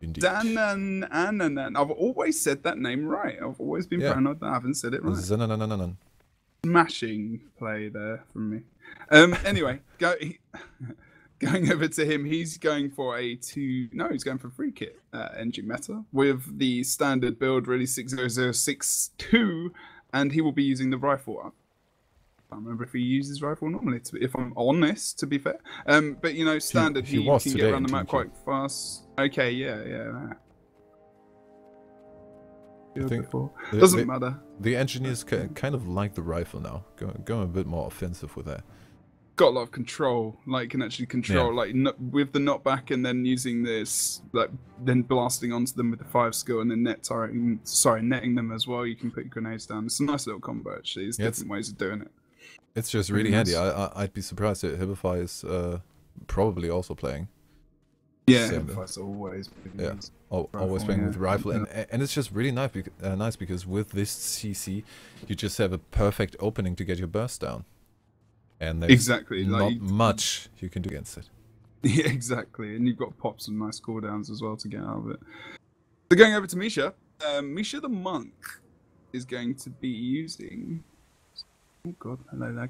Indeed. Zananan. I've always said that name right. I've always been paranoid that I haven't said it right. Zanananan. Smashing play there from me. Anyway, going over to him, he's going for he's going for free kit NG meta with the standard build, really 60062, and he will be using the rifle. I don't remember if he uses rifle normally, if I'm honest, to be fair. But you know, standard, he can get around the map quite fast. Okay, yeah. Doesn't matter. The engineers kind of like the rifle now, going a bit more offensive with that. Got a lot of control, like can actually control, like with the knockback, and then using this, like then blasting onto them with the 5 skill, and then netting them as well. You can put your grenades down. It's a nice little combo actually. There's different ways of doing it. It's just really handy. I'd be surprised if Hibify is probably also playing. Yeah, Hibify's always always playing with the rifle, and it's just really nice because with this CC, you just have a perfect opening to get your burst down, and there's not much you can do against it. Yeah, exactly, and you've got pops and nice cooldowns as well to get out of it. So going over to Misha, Misha the Monk is going to be using. Oh god, hello lag.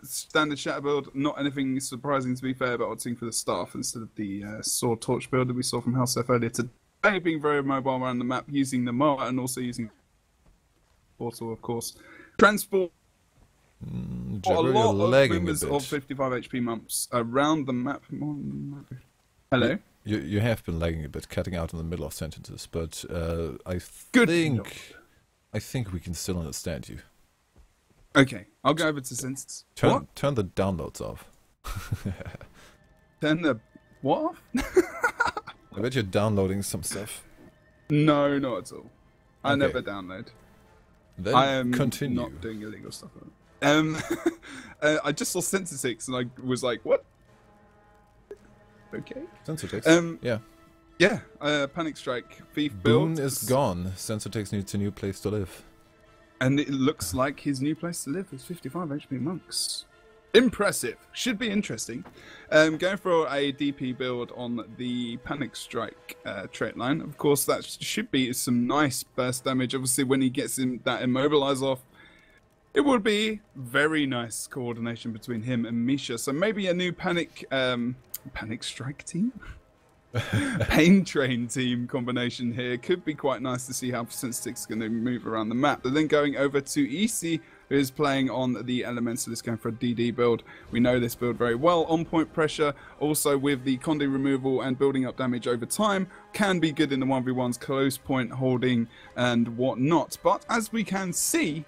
Standard shatter build, not anything surprising to be fair, but opting for the staff instead of the sword torch build that we saw from House F earlier today, being very mobile around the map, using the Moa and also using portal, of course. Transport a lot of members of 55 HP mumps around the map. Hello? You have been lagging a bit, cutting out in the middle of sentences, but I think we can still understand you. Okay, I'll go over to sentences. Turn the downloads off. Turn the what off? I bet you're downloading some stuff. No, not at all. I never download. Then I am continue. Not doing illegal stuff. I just saw Sensor6 and I was like, what? Okay. Sensor6? Yeah, Panic Strike, Thief build. Boone is gone. Sensor6 needs a new place to live. And it looks like his new place to live is 55 HP monks. Impressive. Should be interesting. Going for a DP build on the Panic Strike trait line. Of course, that should be some nice burst damage. Obviously, when he gets that immobilize off, it would be very nice coordination between him and Misha. So maybe a new Panic Strike team? Pain Train team combination here could be quite nice to see how Sense6 is going to move around the map. But then going over to EC, who is playing on the Elementalist, going for a DD build. We know this build very well. On point pressure, also with the Condi removal and building up damage over time, can be good in the 1v1s, close point holding and whatnot. But as we can see,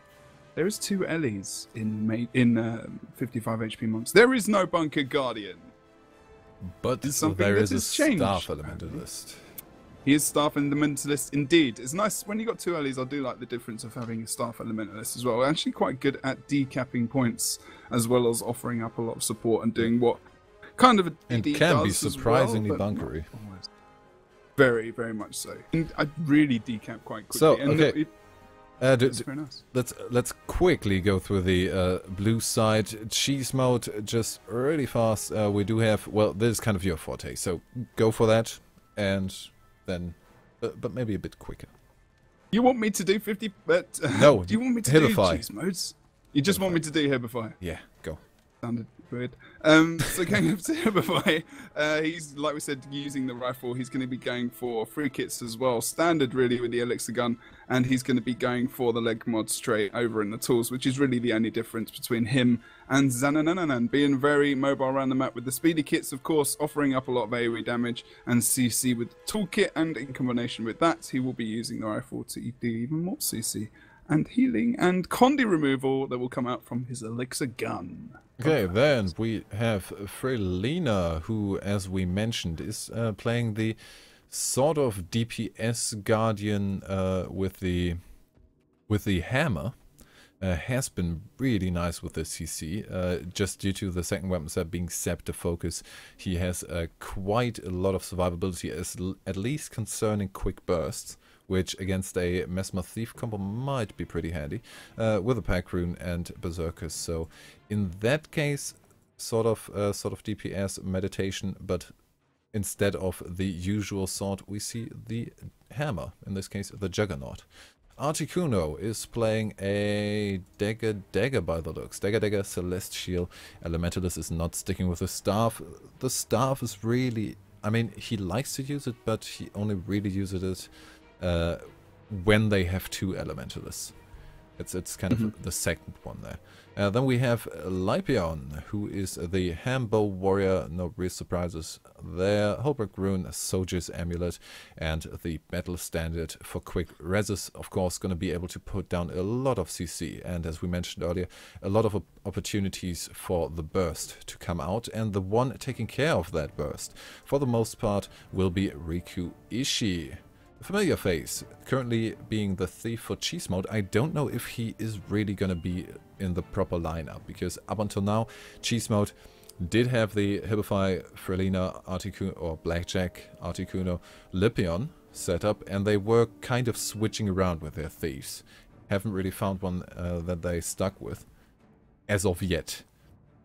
there is 2 Ellies in 55 HP months. There is no Bunker Guardian. But there is a staff elementalist. He is staff elementalist indeed. It's nice when you got 2 Ellies. I do like the difference of having a staff elementalist as well. We're actually quite good at decapping points as well as offering up a lot of support and doing what kind of a DD and can does be surprisingly as well, bunkery. Very, very much so. And I really decap quite quickly. So and okay. very nice. Let's quickly go through the blue side. Cheese mode, just really fast. We do have, well, this is kind of your forte, so go for that, and then, but maybe a bit quicker. You want me to do 50? But no. Do you want me to do cheese modes? You just want me to do Hibify? Yeah, go. Sounded weird. So going up to Hibify, he's, like we said, using the rifle. He's going to be going for free kits as well. Standard, really, with the elixir gun. And he's going to be going for the leg mod straight over in the tools, which is really the only difference between him and Zanananan. Being very mobile around the map with the speedy kits, of course, offering up a lot of AoE damage and CC with the toolkit. And in combination with that, he will be using the rifle to do even more CC and healing and Condi removal that will come out from his elixir gun. Okay, then we have Freelina, who, as we mentioned, is playing the sort of DPS guardian with the hammer. Has been really nice with the CC, just due to the second weapon set being scepter focus. He has quite a lot of survivability, at least concerning quick bursts, which against a Mesmer Thief combo might be pretty handy, with a Pack Rune and Berserkers. So in that case, sort of DPS meditation, but instead of the usual sword, we see the hammer, in this case the Juggernaut. Articuno is playing a Dagger by the looks. Dagger Celestial. Elementalist is not sticking with the staff. The staff is really... I mean, he likes to use it, but he only really uses it when they have two Elementalists. It's kind of the second one there. Then we have Lypion, who is the Hambo Warrior. No real surprises there. Holbrook Rune, Soldier's Amulet, and the Battle Standard for quick reses. Of course, going to be able to put down a lot of CC. And as we mentioned earlier, a lot of opportunities for the burst to come out. And the one taking care of that burst, for the most part, will be Riku Ishii. Familiar face, currently being the thief for cheese mode. I don't know if he is really going to be in the proper lineup, because up until now, cheese mode did have the Hibify, Frelina, Articuno, or Blackjack, Articuno, Lypion set up, and they were kind of switching around with their thieves. Haven't really found one that they stuck with as of yet.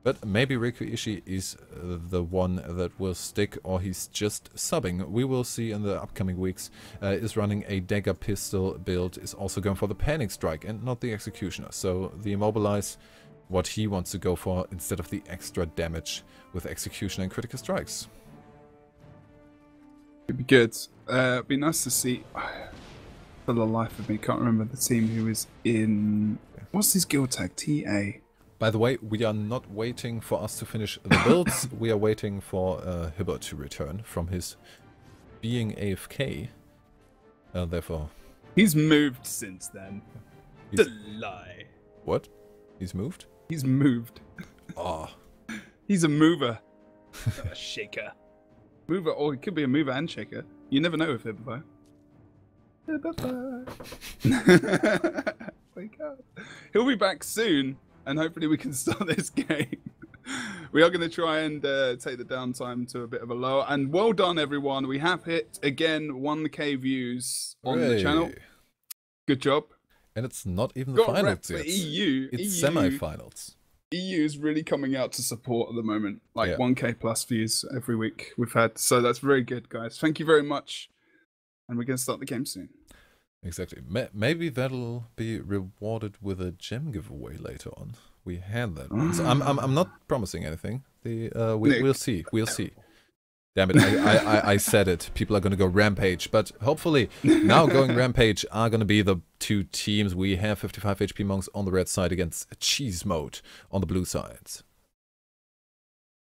But maybe Riku Ishii is the one that will stick, or he's just subbing. We will see in the upcoming weeks. Is running a dagger pistol build, is also going for the Panic Strike and not the Executioner. So the Immobilize, what he wants to go for instead of the extra damage with Executioner and Critical Strikes. It'd be good. It'd be nice to see. For the life of me, can't remember the team who is in. What's his guild tag? TA. By the way, we are not waiting for us to finish the builds. We are waiting for Hibber to return from his being AFK. Therefore... He's moved since then. The lie. What? He's moved? He's moved. Oh. He's a mover. A shaker. Mover, or he could be a mover and shaker. You never know with Hibber. Wake up. He'll be back soon. And hopefully we can start this game. We are going to try and take the downtime to a bit of a low. And well done, everyone. We have hit, again, 1K views on the channel. Good job. And it's not even the finals yet. EU. It's semi-finals. EU is really coming out to support at the moment. Like 1K plus views every week we've had. So that's very good, guys. Thank you very much. And we're going to start the game soon. Exactly. Maybe that'll be rewarded with a gem giveaway later on. We had that one. So I'm not promising anything. We'll see. We'll see. Damn it! I said it. People are gonna go rampage, but hopefully now going rampage are gonna be the two teams. We have 55 HP monks on the red side against cheese mode on the blue sides.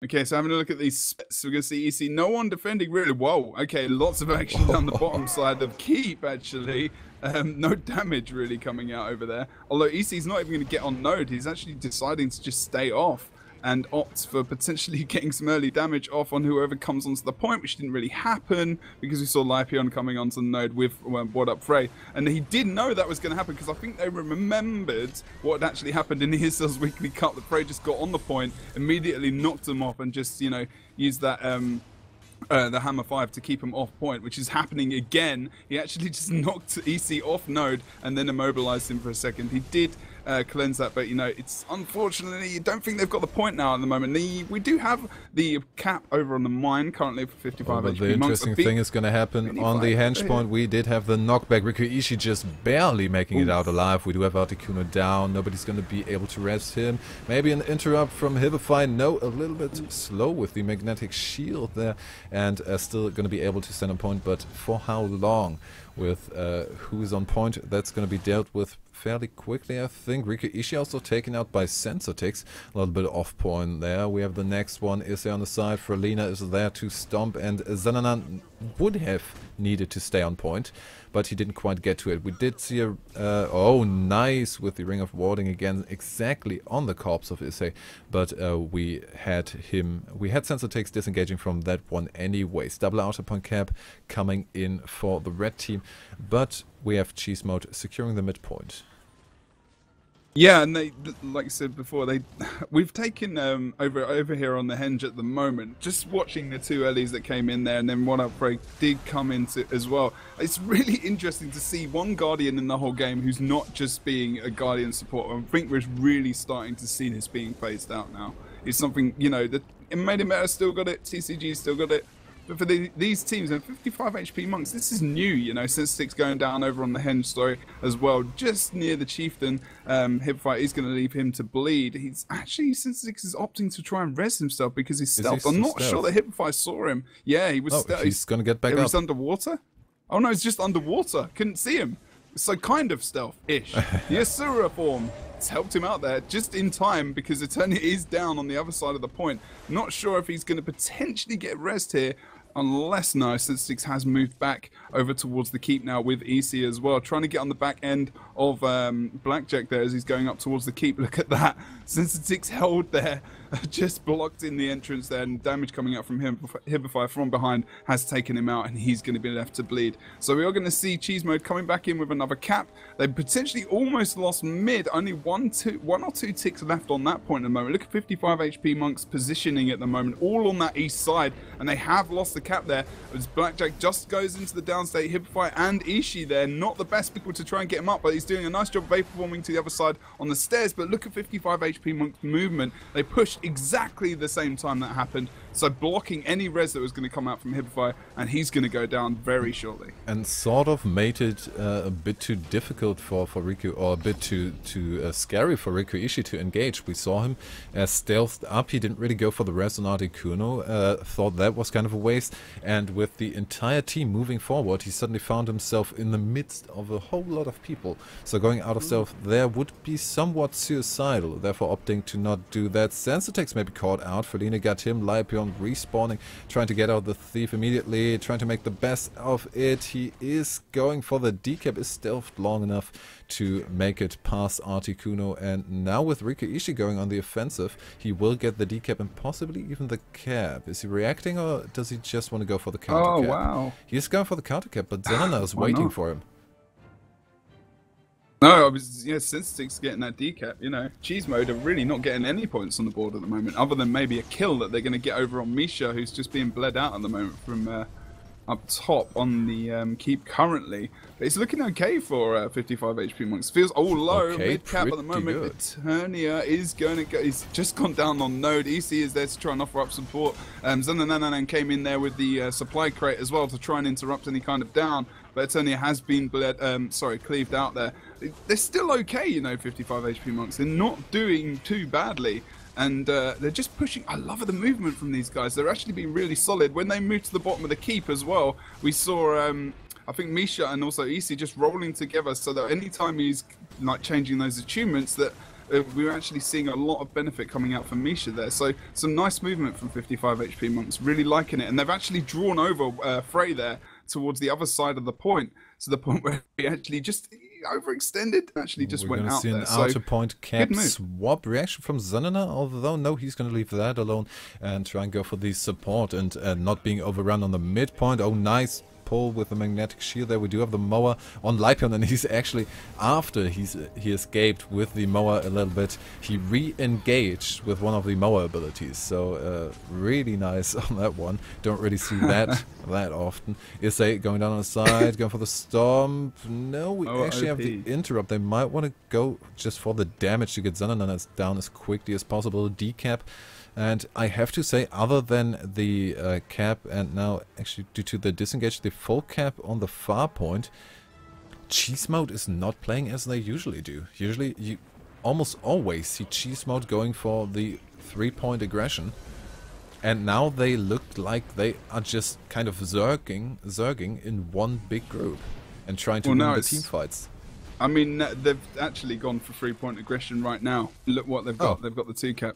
Okay, so having a look at these specs, we're going to see EC. No one defending really. Whoa, okay, lots of action down the bottom side of Keep, actually. No damage really coming out over there. Although EC's not even going to get on node. He's actually deciding to just stay off and opts for potentially getting some early damage off on whoever comes onto the point, which didn't really happen because we saw Lypion coming onto the node with What Up Frey. And he did know that was going to happen because I think they remembered what had actually happened in the ESL's weekly cut. That Frey just got on the point, immediately knocked him off and just, you know, used that the Hammer 5 to keep him off point, which is happening again. He actually just knocked EC off node and then immobilized him for a second. He did cleanse that, but you know, it's unfortunately, you don't think they've got the point now at the moment. We do have the cap over on the mine currently for 55 HP. The interesting thing is going to happen on the henge point. We did have the knockback. Riku Ishii just barely making it out alive. We do have Articuno down. Nobody's going to be able to rest him. Maybe an interrupt from Hibify. No, a little bit slow with the magnetic shield there, and still going to be able to stand on point, but for how long? With who is on point, that's going to be dealt with fairly quickly, I think. Riku Ishii also taken out by Sensotix. A little bit off point there. We have the next one is there on the side. Frelina is there to stomp, and Zananan would have needed to stay on point, but he didn't quite get to it. We did see a... oh, nice with the Ring of Warding again, exactly on the corpse of Issei, but we had Sensotix disengaging from that one anyways. Double outer point cap coming in for the red team, but we have cheese mode securing the midpoint. Yeah, and they, like I said before, we've taken over here on the henge at the moment. Just watching the two earlies that came in there, and then one outbreak did come into as well. It's really interesting to see one Guardian in the whole game who's not just being a Guardian support. I think we're really starting to see this being phased out now. It's something, you know, that Made in Meta still got it, TCG still got it, But for these teams, and 55 HP Monks, this is new, you know, Sensitics going down over on the Henge story as well, just near the Chieftain. Hipfight is going to leave him to bleed. He's actually, Sensitics is opting to try and res himself because he's stealth. I'm not sure that Hipfight saw him. Yeah, he was stealth. He's going to get back up. He's underwater? Oh no, he's just underwater. Couldn't see him. So kind of stealth-ish. The Asura form has helped him out there just in time because Eternity is down on the other side of the point. Not sure if he's going to potentially get rest here, unless no, Sensitics has moved back over towards the keep now with EC as well, trying to get on the back end of Blackjack there as he's going up towards the keep. Look at that, Sensitics held there, just blocked in the entrance there, and damage coming out from him. Hibify from behind has taken him out, and he's going to be left to bleed. So we are going to see Cheese Mode coming back in with another cap. They potentially almost lost mid, only one or two ticks left on that point at the moment. Look at 55 HP Monks positioning at the moment, all on that east side, and they have lost the cap there as Blackjack just goes into the downstate. Hibify and Ishii there, not the best people to try and get him up, but he's doing a nice job of vapor forming to the other side on the stairs. But look at 55 HP Monk's movement. They pushed exactly the same time that happened, so blocking any res that was going to come out from Hibify, and he's going to go down very shortly. And sort of made it a bit too difficult for Riku, or a bit too scary for Riku Ishii to engage. We saw him stealthed up. He didn't really go for the res on Articuno. Thought that was kind of a waste. And with the entire team moving forward, he suddenly found himself in the midst of a whole lot of people. So going out of stealth there would be somewhat suicidal. Therefore opting to not do that. Sensitics may be caught out. Felina got him. Lypion respawning, trying to get out the thief immediately, trying to make the best of it. He is going for the decap, is stealthed long enough to make it past Articuno, and now with Riku Ishii going on the offensive, he will get the decap and possibly even the cap. Is he reacting, or does he just want to go for the counter cap? Oh wow. He is going for the counter cap, but Zenana is waiting for him. No, I was, yeah, Sensitics getting that decap, you know. Cheese Mode are really not getting any points on the board at the moment, other than maybe a kill that they're going to get over on Misha, who's just being bled out at the moment from up top on the keep currently. But it's looking okay for 55 HP Monks. Feels all low, okay, mid cap at the moment. Eternia is going to go, he's just gone down on node. EC is there to try and offer up support. Zanananan came in there with the supply crate as well to try and interrupt any kind of down. But Eternia has been cleaved out there. They're still okay, you know, 55 HP Monks. They're not doing too badly. And they're just pushing. I love the movement from these guys. They're actually being really solid. When they moved to the bottom of the keep as well, we saw, I think, Misha and also EC just rolling together, so that anytime he's like changing those attunements, that we're actually seeing a lot of benefit coming out from Misha there. So some nice movement from 55 HP Monks. Really liking it. And they've actually drawn over Frey there towards the other side of the point, to the point where he actually just overextended, actually just went out there. We're going to see an outer point cap swap reaction from Zanana, although no, he's going to leave that alone and try and go for the support and not being overrun on the midpoint. Oh, nice pull with the magnetic shield there. We do have the mower on Lypion, and he's actually, after he escaped with the mower a little bit, he re-engaged with one of the mower abilities. So really nice on that one. Don't really see that that often. Is they going down on the side, going for the storm? No, we actually have the interrupt. They might want to go just for the damage to get Zanana down as quickly as possible. Decap. And I have to say, other than the cap, and now actually due to the disengage, the full cap on the far point, Cheese Mode is not playing as they usually do. Usually you almost always see Cheese Mode going for the 3-point aggression. And now they look like they are just kind of zerging in one big group and trying to win the team fights. I mean, they've actually gone for 3-point aggression right now. Look what they've got. They've got the 2 cap.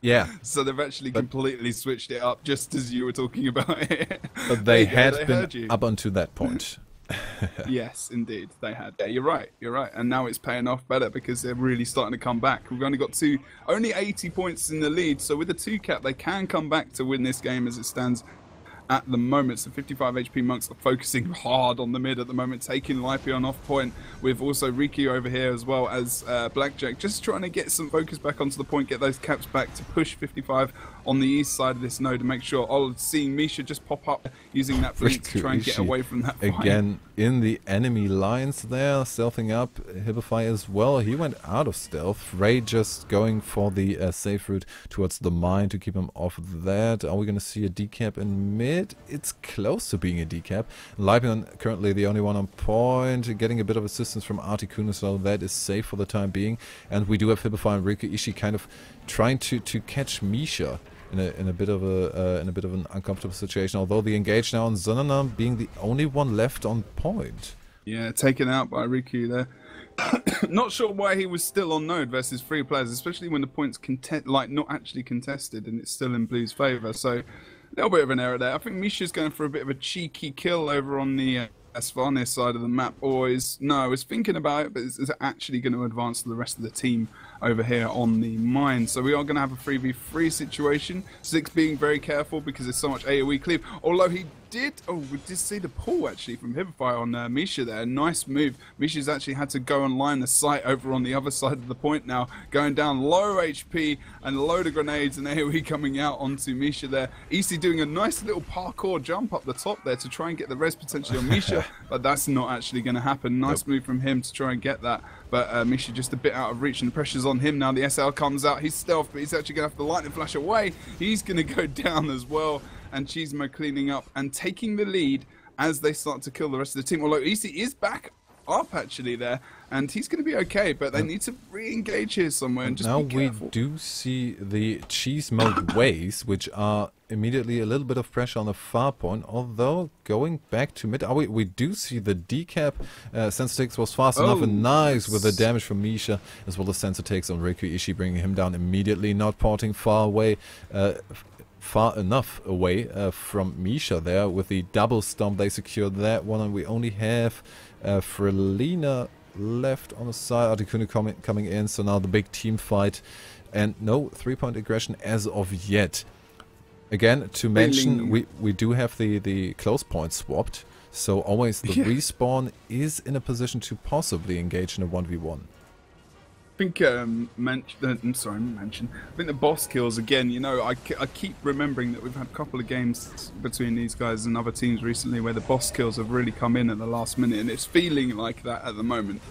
Yeah. So they've actually completely switched it up, just as you were talking about it. But they had been up until that point. Yes, indeed, they had. Yeah, you're right. You're right. And now it's paying off better because they're really starting to come back. We've only got only 80 points in the lead. So with the 2 cap, they can come back to win this game as it stands at the moment. So 55 HP Monks are focusing hard on the mid at the moment, taking Lypion off point, with also Riku over here as well as Blackjack, just trying to get some focus back onto the point, get those caps back to push 55 on the east side of this node and make sure. Seeing Misha just pop up using that blink to try and get away from that fight. Again, in the enemy lines there, stealthing up. Hibify as well. He went out of stealth. Ray just going for the safe route towards the mine to keep him off that. Are we going to see a decap in mid? It's close to being a decap. Leipion currently the only one on point, getting a bit of assistance from Articuno, so that is safe for the time being. And we do have Hibify and Riku Ishii kind of trying to catch Misha in a bit of an uncomfortable situation. Although the engage now on Zanana being the only one left on point. Yeah, taken out by Riku there. Not sure why he was still on node versus 3 players, especially when the points not actually contested and it's still in Blue's favour. So a little bit of an error there. I think Misha's going for a bit of a cheeky kill over on the Svanir side of the map. I was thinking about it, but it's actually going to advance to the rest of the team over here on the mine. So we are going to have a 3v3 situation. Six being very careful because there's so much AoE cleave. Although we did see the pull actually from Hibify on Misha there. Nice move. Misha's actually had to go and line the sight over on the other side of the point now. Going down low HP and a load of grenades and AoE coming out onto Misha there. EC doing a nice little parkour jump up the top there to try and get the res potentially on Misha. But that's not actually going to happen. Nice move from him to try and get that. But Misha just a bit out of reach and the pressure's on him now. The SL comes out. He's stealth, but he's actually going to have the lightning flash away. He's going to go down as well. And Chismo cleaning up and taking the lead as they start to kill the rest of the team. Although EC is back up actually there, and he's going to be okay, but they need to re-engage here somewhere and just now be careful. We do see the cheese mode waves, which are immediately a little bit of pressure on the far point, although going back to mid, we do see the decap. Sensor was fast enough and nice with the damage from Misha, as well as sensor takes on Riku Ishii, bringing him down immediately, not porting far away. Far enough away from Misha there with the double stomp. They secured that one, and we only have Frelina left on the side. Articuno coming in, so now the big team fight, and no 3-point aggression as of yet. Again, to mention, we do have the close point swapped, so always the respawn is in a position to possibly engage in a 1v1. I think I think the boss kills again. You know, I keep remembering that we've had a couple of games between these guys and other teams recently where the boss kills have really come in at the last minute, and it's feeling like that at the moment.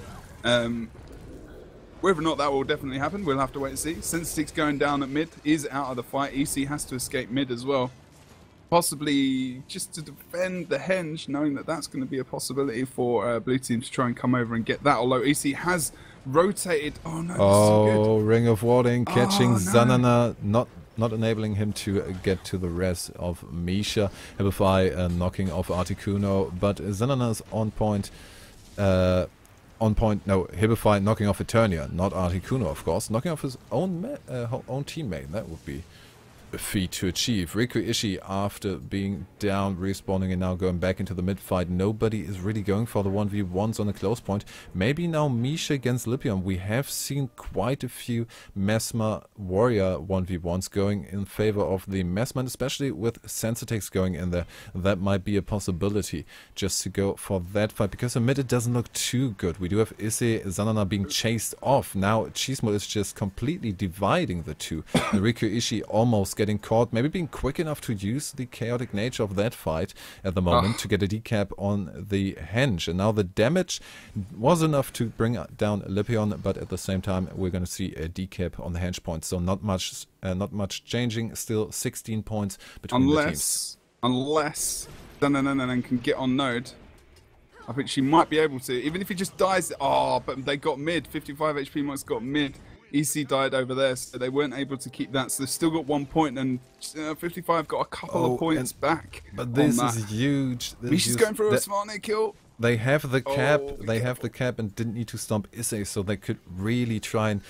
Whether or not that will definitely happen, we'll have to wait and see. Sensitiv's going down at mid, is out of the fight. EC has to escape mid as well. Possibly just to defend the henge, knowing that that's going to be a possibility for blue team to try and come over and get that. Although EC has rotated. Oh no! Oh, Ring of Warding catching Zanana, not enabling him to get to the rest of Misha. Hibify knocking off Articuno, but Zanana is on point. No, Hibify knocking off Eternia, not Articuno, of course, knocking off his own teammate. That would be a feat to achieve. Riku Ishii, after being down, respawning and now going back into the mid fight. Nobody is really going for the 1v1s on a close point. Maybe now Misha against Lipion. We have seen quite a few Mesmer Warrior 1v1s going in favor of the Mesmer, especially with Sensitex going in there. That might be a possibility just to go for that fight, because in mid it doesn't look too good. We do have Issei Zanana being chased off. Now Chismo is just completely dividing the two. And Riku Ishii almost getting caught, maybe being quick enough to use the chaotic nature of that fight at the moment to get a decap on the henge. And now the damage was enough to bring down Lipion, but at the same time we're going to see a decap on the henge point. So not much changing. Still 16 points between the teams. Unless Danananan can get on node. I think she might be able to, even if he just dies. Oh, but they got mid. 55 HP Monk's got mid. EC died over there, so they weren't able to keep that. So they've still got 1 point, and 55 got a couple of points back. But this is huge. Misha's going for a Svanir kill. They have the cap. They have the cap and didn't need to stomp Issei, so they could really try and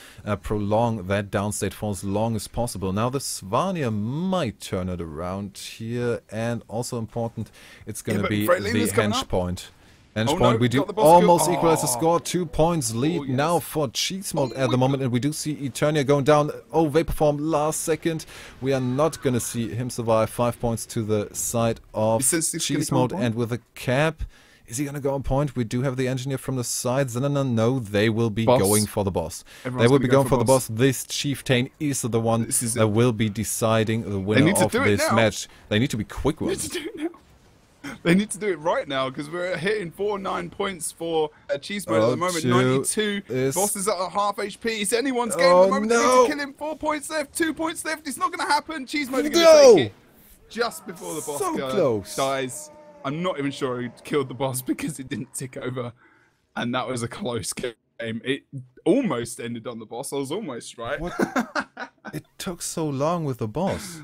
prolong that downstate for as long as possible. Now the Svanir might turn it around here, and also important, it's going to be the henge point. We do almost equalize the score. 2 points lead now for Cheese Mode at the moment, and we do see Eternia going down. Oh, Vaporform last second. We are not going to see him survive. 5 points to the side of Cheese Mode, and with a cap, is he going to go on point? We do have the engineer from the side. Zanana, no, they will be going for the boss. They will be going for the boss. This Chieftain is the one that will be deciding the winner of this match. They need to be quick with it. They need to do it right now because we're hitting 49 points for Cheese Mode at the moment. 92. Boss is at a half HP. It's anyone's game at the moment. They need to kill him. 4 points left. 2 points left. It's not going to happen. Cheese Mode are going to take it just before the boss dies. I'm not even sure who killed the boss because it didn't tick over. And that was a close game. It almost ended on the boss. I was almost right. It took so long with the boss.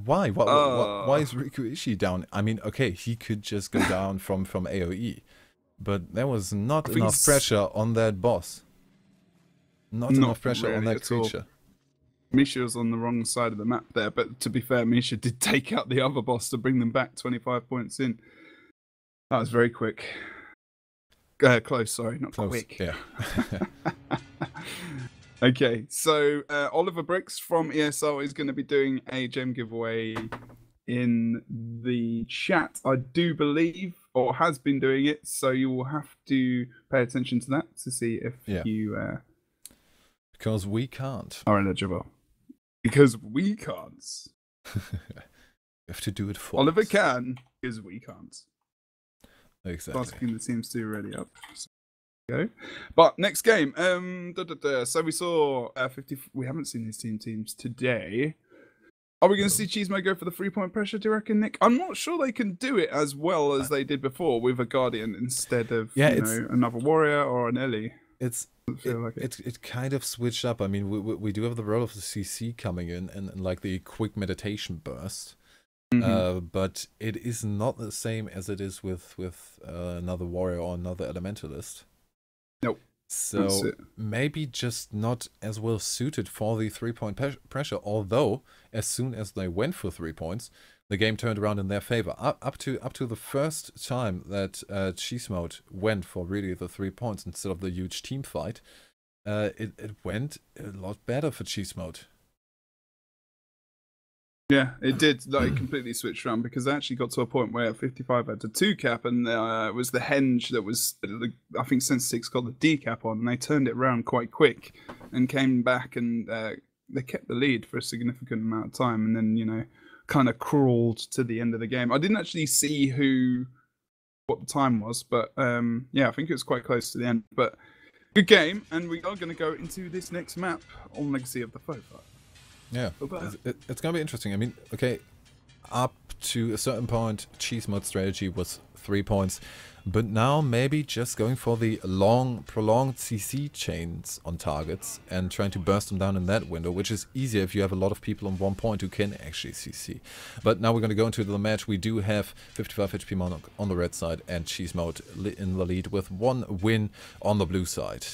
Why? Why is Riku Ishii down? I mean, okay, he could just go down from AoE, but there was not enough pressure on that boss. Not enough pressure really on that creature. Misha was on the wrong side of the map there, but to be fair, Misha did take out the other boss to bring them back 25 points in. That was very quick. Close, sorry, not quick. Yeah. Okay, so Oliver Bricks from ESL is going to be doing a gem giveaway in the chat, I do believe, or has been doing it. So you will have to pay attention to that to see if you... because we can't. Are eligible. Because we can't. You have to do it for Oliver us. can, because we can't. Exactly. Asking the teams to ready up. So, go. But next game. So we saw 50. We haven't seen these teams today. Are we going to see Cheesemo go for the 3-point pressure? Do you reckon, Nick? I'm not sure they can do it as well as they did before with a Guardian instead of another Warrior or an Ellie. It kind of switched up. I mean, we do have the role of the CC coming in and like the quick meditation burst. But it is not the same as it is with another warrior or another elementalist. Nope. So maybe just not as well suited for the 3-point pressure. Although as soon as they went for 3 points, the game turned around in their favor. Up to the first time that Cheese Mode went for really the 3 points instead of the huge team fight, it went a lot better for Cheese Mode. Yeah, it did. Like completely switched around because they actually got to a point where 55 had a 2 cap and it was the henge that was, I think Sense 6 got the D cap on, and they turned it around quite quick and came back and they kept the lead for a significant amount of time and then, you know, kind of crawled to the end of the game. I didn't actually see what the time was, but yeah, I think it was quite close to the end. But good game, and we are going to go into this next map on Legacy of the Foe. Yeah, it's going to be interesting. I mean, okay, up to a certain point, Cheese Mode strategy was 3 points, but now maybe just going for the prolonged CC chains on targets and trying to burst them down in that window, which is easier if you have a lot of people on 1 point who can actually CC. But now we're going to go into the match. We do have 55 HP Monarch on the red side and Cheese Mode in the lead with 1 win on the blue side.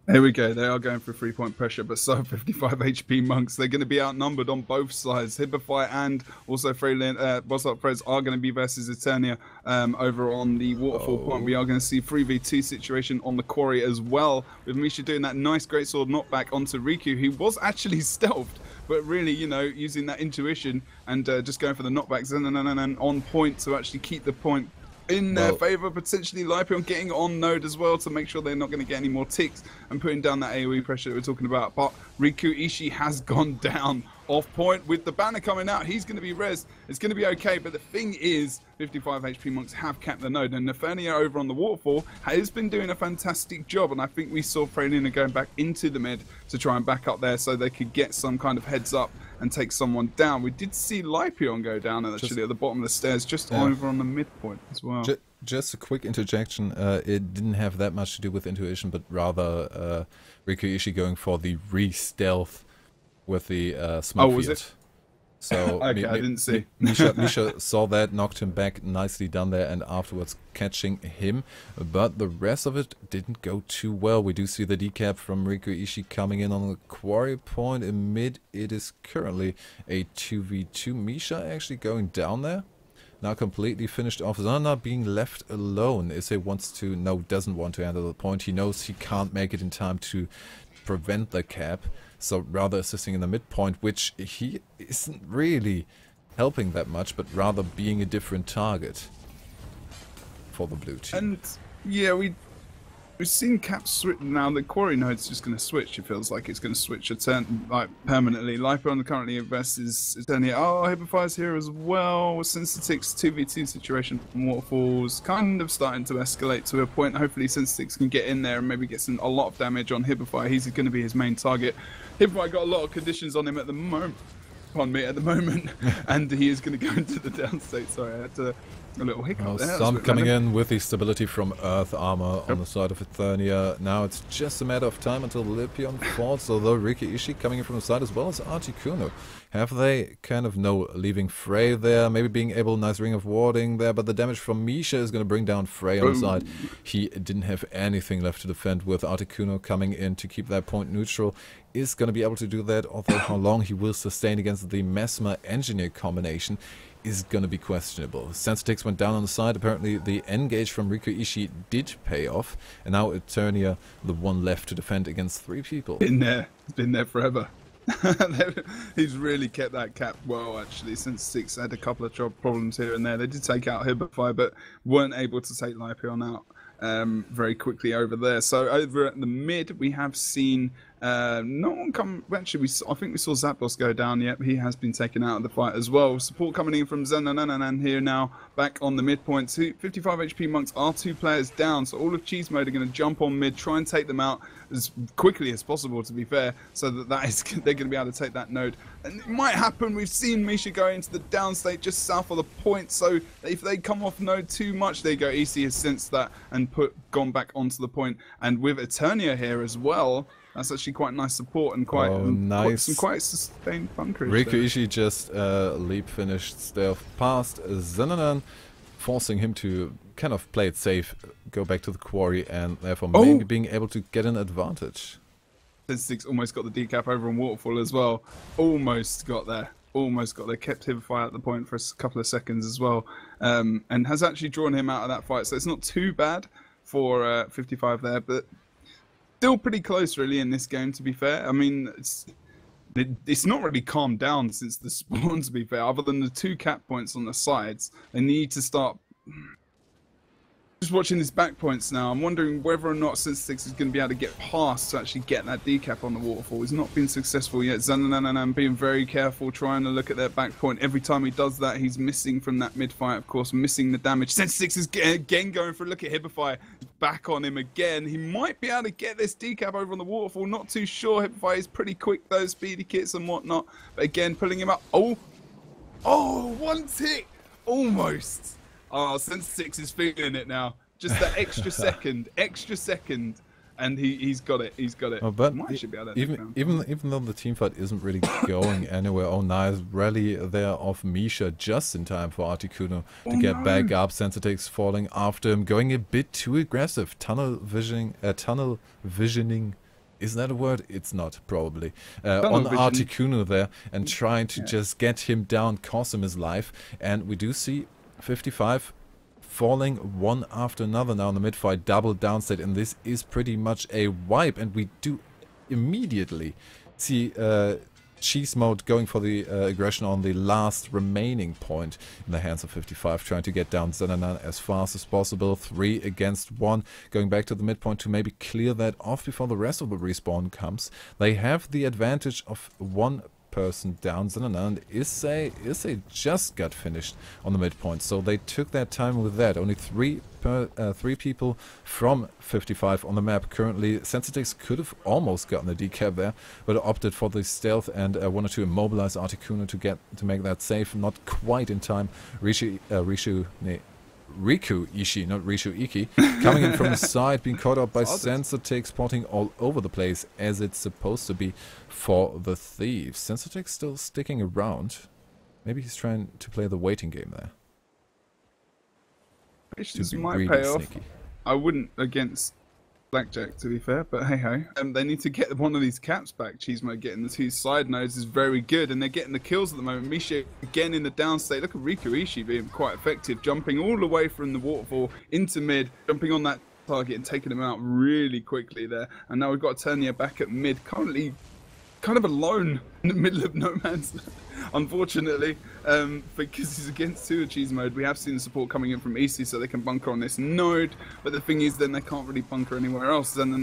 There we go. They are going for 3-point pressure, but so 55 HP Monks. They're going to be outnumbered on both sides. Hibify and also Bossart Prez are going to be versus Eternia over on the waterfall point. We are going to see 3v2 situation on the quarry as well, with Misha doing that nice greatsword knockback onto Riku, who was actually stealthed, but really, you know, using that intuition and just going for the knockbacks and on point to actually keep the point in their favour. Potentially Lipion getting on node as well to make sure they're not going to get any more ticks and putting down that AoE pressure that we're talking about. But Riku Ishii has gone down off point with the banner coming out. He's going to be res. It's going to be okay, but the thing is 55 HP Monks have capped the node, and Nefernia over on the waterfall has been doing a fantastic job, and I think we saw Freylina going back into the mid to try and back up there so they could get some kind of heads up and take someone down. We did see Lipion go down actually at the bottom of the stairs, just over on the midpoint as well. Just a quick interjection. It didn't have that much to do with intuition, but rather Riku Ishii going for the re-stealth with the smoke field. Was it? So okay, I didn't see. Misha saw that, knocked him back, nicely done there, and afterwards catching him. But the rest of it didn't go too well. We do see the decap from Riku Ishii coming in on the quarry point. In mid, it is currently a 2v2. Misha actually going down there. Now completely finished off. Zana being left alone. Issei doesn't want to enter the point. He knows he can't make it in time to prevent the cap. So rather assisting in the midpoint, which he isn't really helping that much, but rather being a different target for the blue team. And yeah, We've seen Cap switch now. The quarry node's just going to switch. It feels like it's going to switch a turn like permanently. Lifeon currently invests is turning. Oh, Hippofyre's here as well. Sensitix 2v2 situation from Waterfalls kind of starting to escalate to a point. Hopefully, Sensitix can get in there and maybe get a lot of damage on Hippofyre. He's going to be his main target. Hippofyre got a lot of conditions on him at the moment. Pardon me, at the moment, and he is going to go into the downstate. Sorry, I had to. A little hiccup there. Some coming in with the stability from Earth Armor on the side of Eternia. Now it's just a matter of time until Lipion falls, although Riki Ishii coming in from the side as well as Articuno. Have they kind of leaving Frey there, maybe being able, nice ring of warding there, but the damage from Misha is going to bring down Frey on the side. He didn't have anything left to defend with Articuno coming in to keep that point neutral. Is going to be able to do that, although how long he will sustain against the Mesmer Engineer combination is going to be questionable. Sensitix went down on the side. Apparently the engage from Riku Ishii did pay off, and now Eternia, the one left to defend against 3 people. Been there forever. He's really kept that Cap well, actually. Sensitix had a couple of problems here and there. They did take out Hippofyre, but weren't able to take Lipion out very quickly over there. So over at the mid, we have seen no one come. Actually, I think we saw Zapdos go down. Yep, he has been taken out of the fight as well. Support coming in from Zenananan here now, back on the midpoint. 55 HP monks are 2 players down, so all of Cheese Mode are going to jump on mid, try and take them out as quickly as possible, to be fair, so that they're going to be able to take that node. And it might happen. We've seen Misha go into the downstate just south of the point, so if they come off node too much, they go. EC has sensed that and gone back onto the point. And with Eternia here as well, that's actually quite nice support and quite some quite sustained bunkerage. Riku Ishii just leap finished stealth past Zenanan, forcing him to kind of play it safe, go back to the quarry, and therefore maybe being able to get an advantage. Sensitix almost got the decap over on Waterfall as well. Almost got there. Almost got there. Kept Hippofyre at the point for a couple of seconds as well, and has actually drawn him out of that fight. So it's not too bad for 55 there, but still pretty close really in this game, to be fair. I mean, it's not really calmed down since the spawn, to be fair, other than the 2 cap points on the sides. They need to start just watching these back points now. I'm wondering whether or not Sensitix is going to be able to get past to actually get that decap on the Waterfall. He's not been successful yet. Zanananam being very careful, trying to look at their back point. Every time he does that, he's missing from that mid fight, of course, missing the damage. Sensitix is again going for a look at Hippofyre. Back on him again. He might be able to get this decap over on the Waterfall. Not too sure. Hippofyre is pretty quick, though, speedy kits and whatnot. But again, pulling him up. Oh, one tick. Almost. Oh, Sensitix is feeling it now. Just that extra second, and he's got it. He's got it. Oh, but even though the team fight isn't really going anywhere. Oh, nice rally there of Misha just in time for Articuno to get back up. Sensitix falling after him, going a bit too aggressive. Tunnel visioning. Is that a word? It's not, probably. On Articuno there, and trying to just get him down, cost him his life. And we do see 55 falling one after another now in the mid-fight, double downstate, and this is pretty much a wipe. And we do immediately see Cheese Mode going for the aggression on the last remaining point in the hands of 55, trying to get down Zenanan as fast as possible. 3 against 1, going back to the midpoint to maybe clear that off before the rest of the respawn comes. They have the advantage of 1 person down. Zenanan Issei just got finished on the midpoint, so they took their time with that. Only 3 people from 55 on the map currently. Sensitix could have almost gotten the decap there, but opted for the stealth and wanted to immobilize Articuno to make that safe. Not quite in time. Riku Ishii, not Rishu Iki, coming in from the side, being caught up by Sensitix, spotting all over the place as it's supposed to be for the thieves. Sensitix still sticking around. Maybe he's trying to play the waiting game there. Patience might pay off. I wouldn't against Blackjack, to be fair, but hey ho. They need to get one of these caps back. Cheesemo getting the 2 side nodes is very good, and they're getting the kills at the moment. Misha again in the downstate. Look at Riku Ishii being quite effective, jumping all the way from the Waterfall into mid, jumping on that target and taking him out really quickly there. And now we've got Eternia back at mid, currently kind of alone in the middle of no man's land. Unfortunately, because he's against 2 cheese mode, we have seen the support coming in from EC so they can bunker on this node. But the thing is, then they can't really bunker anywhere else. Then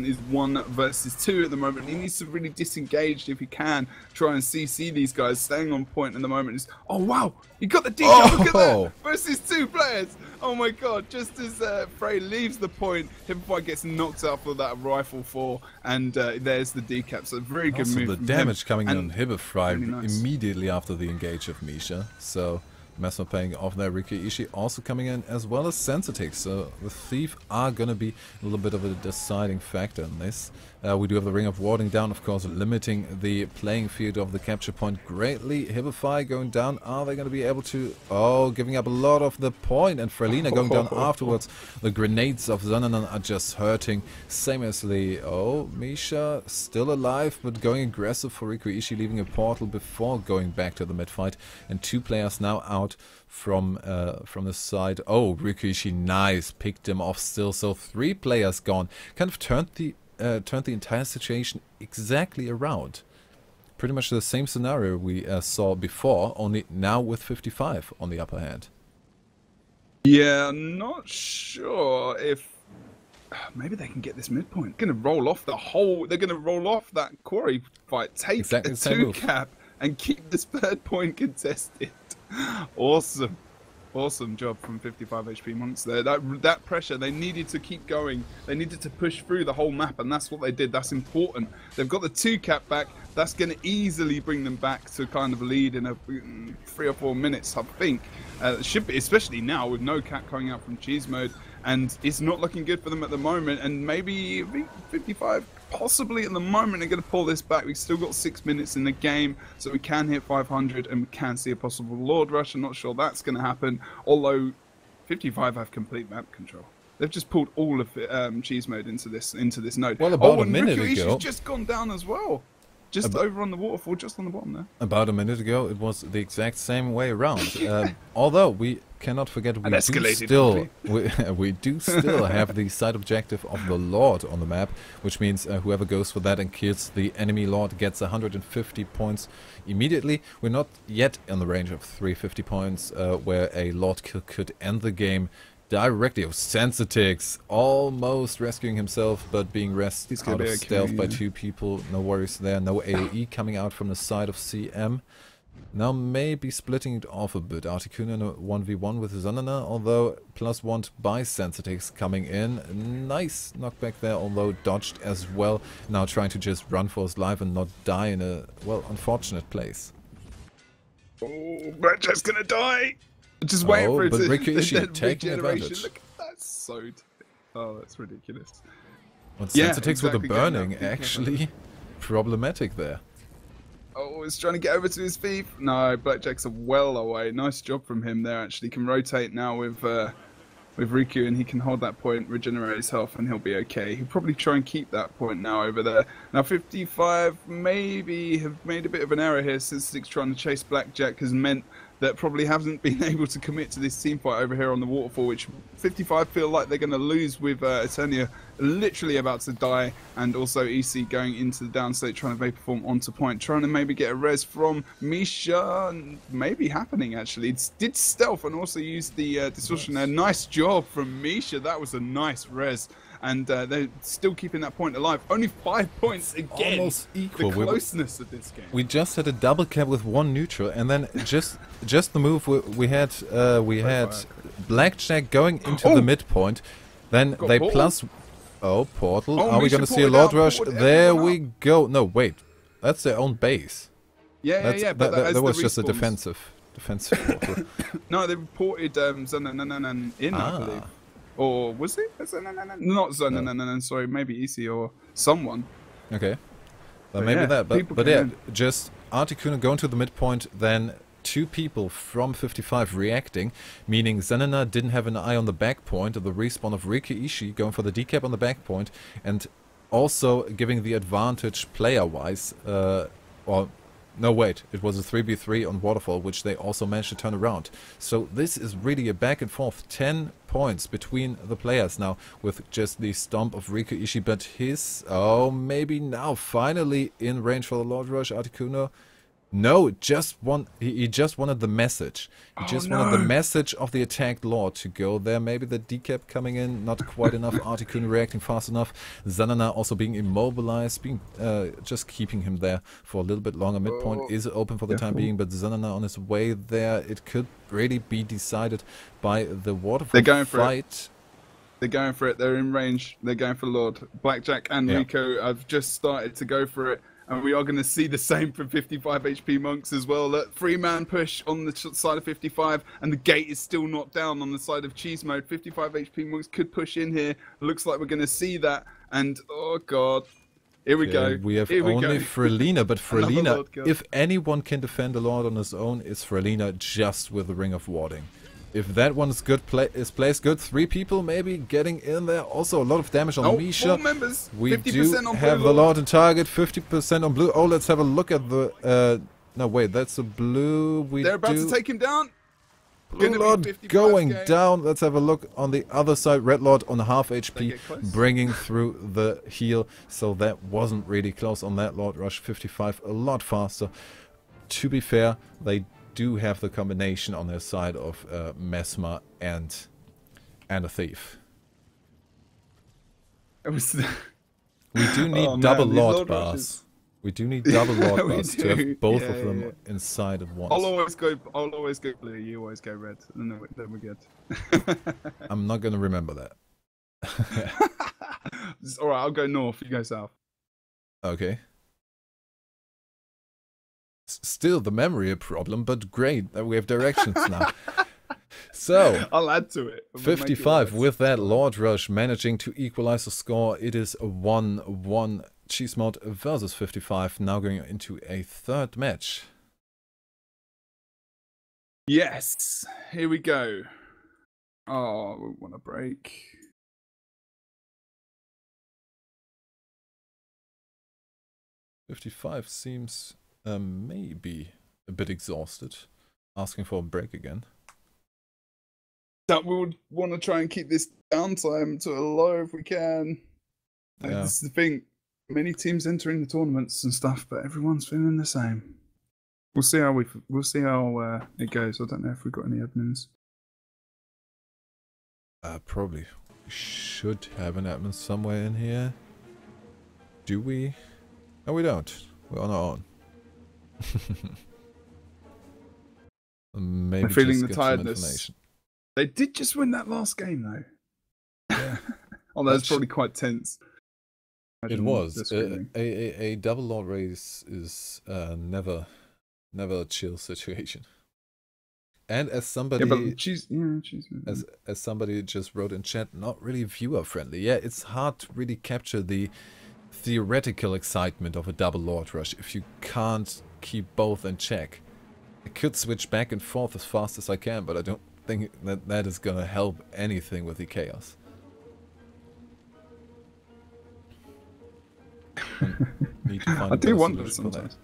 is 1 versus 2 at the moment. He needs to really disengage if he can. Try and CC these guys. Staying on point at the moment is... Oh, wow! He got the decap! Look at that! Versus 2 players! Oh my god, just as Frey leaves the point, Hibify gets knocked out for that rifle 4, and there's the decap. So very good also move. The damage coming in on Hibify really nice. immediately after the engage of Misha. So Mesmer paying off there. Rikiishi also coming in, as well as Sensitix. So the Thief are going to be a little bit of a deciding factor in this. We do have the Ring of Warding down, of course, limiting the playing field of the capture point greatly. Hibify going down. Are they going to be able to... Oh, giving up a lot of the point. And Frelina going down afterwards. The grenades of Zananan are just hurting. Same as the... Oh, Misha still alive, but going aggressive for Rikiishi, leaving a portal before going back to the mid-fight. And 2 players now out from the side. Oh, Rikiishi, nice. Picked him off still. So 3 players gone. Kind of turned the entire situation exactly around. Pretty much the same scenario we saw before, only now with 55 on the upper hand. Yeah, I'm not sure if... Maybe they can get this midpoint. They're going to roll off the whole... They're going to roll off that quarry fight, take exactly a 2 cap, and keep this 3rd point contested. Awesome. Awesome job from 55 HP Monks there. That pressure, they needed to keep going. They needed to push through the whole map, and that's what they did. That's important. They've got the 2 cap back. That's going to easily bring them back to kind of lead in a 3 or 4 minutes, I think. It should be, especially now with no cap coming out from cheese mode, and it's not looking good for them at the moment. And maybe 55 possibly at the moment are going to pull this back. We've still got 6 minutes in the game, so we can hit 500 and we can see a possible Lord Rush. I'm not sure that's going to happen, although 55 have complete map control. They've just pulled all of cheese mode into this node. Well, about a minute ago, just gone down as well. Just over on the waterfall, just on the bottom there. About a minute ago, it was the exact same way around. Although we cannot forget, we do still have the side objective of the Lord on the map, which means whoever goes for that and kills the enemy Lord gets 150 points immediately. We're not yet in the range of 350 points, where a Lord kill could end the game directly. Oh, Sensitix almost rescuing himself, but being rescued out of stealth by 2 people. No worries there. No AoE coming out from the side of CM. Now maybe splitting it off a bit. Articuno in a 1v1 with Zanana, although +1 by Sensitix coming in. Nice knockback there, although dodged as well. Now trying to just run for his life and not die in a, well, unfortunate place. Oh, Blackjack's gonna die! Just waiting for it to Rikiishi taking advantage. Look at that, so... Oh, that's ridiculous. Well, Sensitix with the burning, actually problematic there. Oh, he's trying to get over to his feet. No, Blackjack's well away. Nice job from him there, actually. Can rotate now with Riku, and he can hold that point, regenerate his health, and he'll be okay. He'll probably try and keep that point now over there. Now 55 maybe have made a bit of an error here, since Six trying to chase Blackjack has meant that probably haven't been able to commit to this team fight over here on the waterfall, which 55 feel like they're going to lose with Eternia literally about to die, and also EC going into the downstate trying to vapor form onto point, trying to maybe get a res from Misha, maybe happening actually. It did stealth and also used the distortion there. Nice job from Misha, that was a nice res. And they're still keeping that point alive. Only 5 points again. Almost equal. The closeness of this game. We just had a double cap with 1 neutral, and then just the move we had Blackjack going into the midpoint. Then they plus portal. Are we gonna see a Lord Rush? There we go. No, wait, that's their own base. Yeah. But that was just a defensive portal. No, they reported Zananan in, I believe. Or was it? Not Zananan, sorry, maybe EC or someone. Okay. Well, maybe that, but yeah, just Articuno going to the midpoint, then 2 people from 55 reacting, meaning Zenana didn't have an eye on the back point, or the respawn of Rikiishi going for the decap on the back point, and also giving the advantage player-wise, no, wait, it was a 3v3 on Waterfall, which they also managed to turn around. So this is really a back and forth. 10 points between the players now, with just the stomp of Rikiishi, but his... Oh, maybe now, finally in range for the Lord Rush. Articuno No, he just wanted the message. He just wanted the message of the attacked Lord to go there. Maybe the decap coming in, not quite enough. Articuno reacting fast enough. Zanana also being immobilized, just keeping him there for a little bit longer. Midpoint is open for the time being, but Zanana on his way there. It could really be decided by the waterfall They're going for fight. it. They're going for it. They're in range. They're going for Lord. Blackjack and Rico have just started to go for it. And we are going to see the same from 55 HP Monks as well. Look, 3-man push on the side of 55, and the gate is still not down on the side of Cheese Mode. 55 HP Monks could push in here. Looks like we're going to see that. And, oh, God. Here we go. We have only Frelina, but Frelina, if anyone can defend the Lord on his own, it's Frelina just with the Ring of Warding. If that one is good, is placed good, 3 people maybe getting in there. Also a lot of damage on Misha. 4 members. We 50% do on have blue the Lord in target, 50% on blue. Oh, let's have a look at the... no, wait, that's a blue. They're about to take him down. Blue Lord going down. Let's have a look on the other side. Red Lord on half HP, bringing through the heal. So that wasn't really close on that Lord Rush. 55 a lot faster. To be fair, they do have the combination on their side of Mesmer and a Thief. We do need double Lord bars. We do need double Lord bars to have both of them inside at once. I'll always go blue. You always go red, and then we're good. I'm not gonna remember that. All right, I'll go north. You go south. Okay. Still the memory a problem, but great that we have directions now. So I'll add to it. 55 with that Lord Rush managing to equalize the score. It is a 1-1 Cheese Mode versus 55. Now going into a third match. Yes, here we go. Oh, we want a break. .55 seems maybe a bit exhausted, asking for a break again. That we would want to try and keep this downtime to a low if we can. Yeah. This is the thing. Many teams entering the tournaments and stuff, but everyone's feeling the same. We'll see how it goes. I don't know if we've got any admins. Probably. We should have an admin somewhere in here. Do we? No, we don't. We're on our own. Maybe I'm feeling just the tiredness. They did just win that last game, though. Yeah. Oh, that's probably quite tense. It was. A double Lord race is never a chill situation. And as somebody, as somebody just wrote in chat, not really viewer friendly. Yeah, it's hard to really capture the theoretical excitement of a double Lord Rush if you can't keep both in check. I could switch back and forth as fast as I can, but I don't think that is gonna help anything with the chaos. Need to find I do want this sometimes.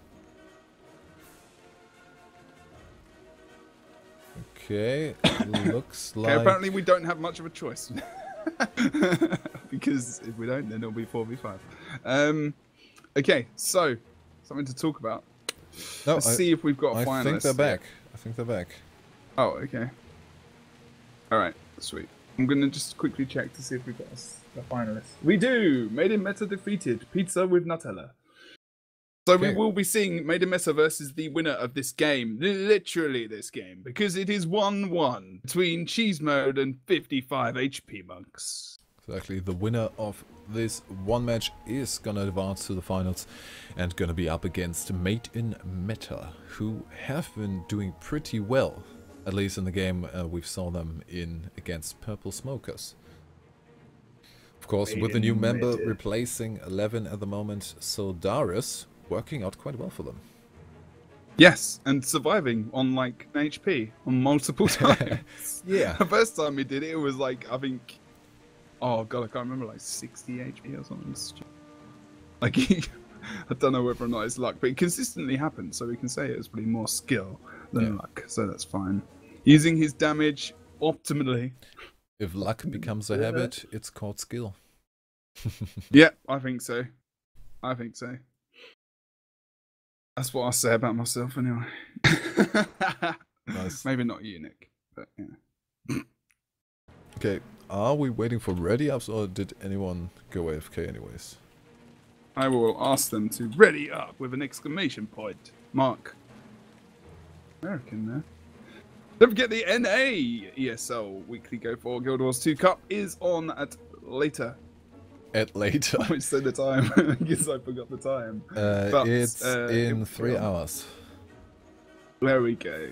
Okay, looks like... Okay, apparently we don't have much of a choice. Because if we don't, then it'll be 4v5. Okay, so, something to talk about. No, Let's see if we've got a finalist. I think they're back. I think they're back. Oh, okay. Alright, sweet. I'm going to just quickly check to see if we've got a finalist. We do! Made in Meta defeated. Pizza with Nutella. So we will be seeing Made in Meta versus the winner of this game. Literally this game. Because it is 1-1 between Cheese Mode and 55 HP Monks. Exactly. The winner of this one match is gonna advance to the finals and gonna be up against Made in Meta, who have been doing pretty well. At least in the game we saw them in against Purple Smokers. Of course, with the new member replacing 11 at the moment, so Darius working out quite well for them. Yes, and surviving on like an HP on multiple times. Yeah. The first time he did it, it was like, I think, oh god, I can't remember, like 60 HP or something. Like, I don't know whether or not it's luck, but it consistently happens, so we can say it was probably more skill than luck, so that's fine. Using his damage optimally. If luck becomes a habit, it's called skill. Yeah, I think so. I think so. That's what I say about myself anyway. Nice. Maybe not you, Nick, but yeah. Okay, are we waiting for ready ups or did anyone go AFK anyways? I will ask them to ready up with an exclamation point. Mark. American there. Don't forget the NA ESL Weekly Go4GuildWars2 Cup is on at later. At later? I always said the time. I guess I forgot the time. It's in 3 hours. There we go.